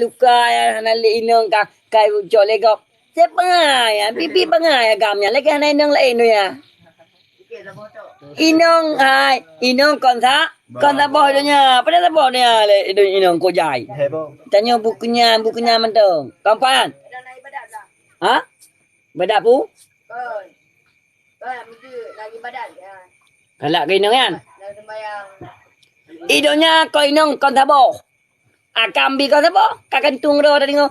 luka ya nali inong ka kai jole go se pangai ya pipi pangai ya gamnya lagi hanai inong lain tu ya inong kon sa boh nya pada sa boh nya le inong ko jai tanya bukunya mentong kampan ha badak pu lagi badan ya. kalak ke inong kan Dah sembayang. idonya ko inong kon sa boh Kambi kau apa? Kakantung dah tengok.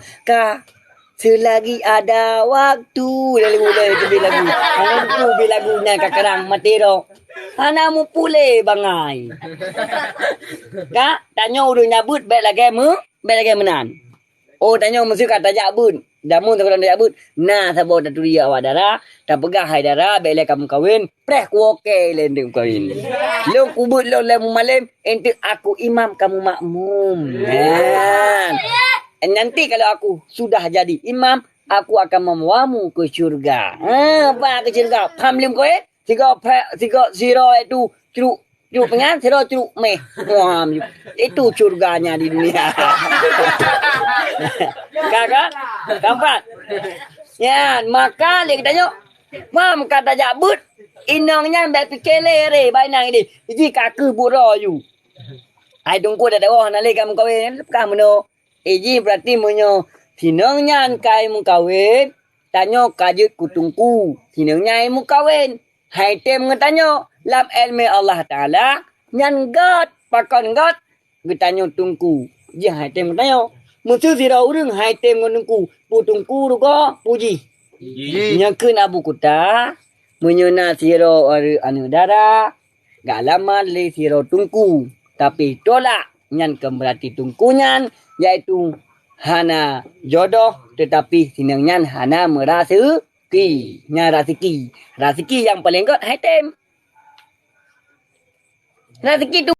Selagi ada waktu mulai itu lagu. Kantu lagunya kakarang matero. Anamu pule bangai. Tanya udah nyabut baik lagi menan. Oh tanya mesti kata jabut. Damun tak ada jabut. Nah sabo dah turi awak darah. Tak pegah hai darah baik kamu kawin. Preh ku okey lendeng kawin. Lo kubut lo lemu malam. Ente aku imam kamu makmum. Nanti kalau aku sudah jadi imam, aku akan membawamu ke syurga. Apa ke syurga? Paham lim kau Tiga zero itu curug pengan, zero curug meh. Paham itu syurganya di dunia. Kakak, kampat. Ya, maka dia tanya, mam kata jabut, inongnya mbak pikele re, bainang ini. Jika aku buro you. Ai tunggu dah dah nak kamu kahwin kamu no. Iji berarti munyo sinongnya kai mu kahwin tanyo kajut kutungku sinongnya mu kahwin hai tem ngetanyo lam ilmu Allah taala nyan gat pakon gat getanyo tungku ji hai tem ngetanyo musu sira urang hai tem ngunungku putungku rugo puji nyakeun abu kuta munyo na sira anu dara galaman le sira tungku tapi tolak nyan berarti tungkunyan yaitu hana jodoh tetapi sinangnya hana merasuki razeki yang paling kot hai tem razeki tu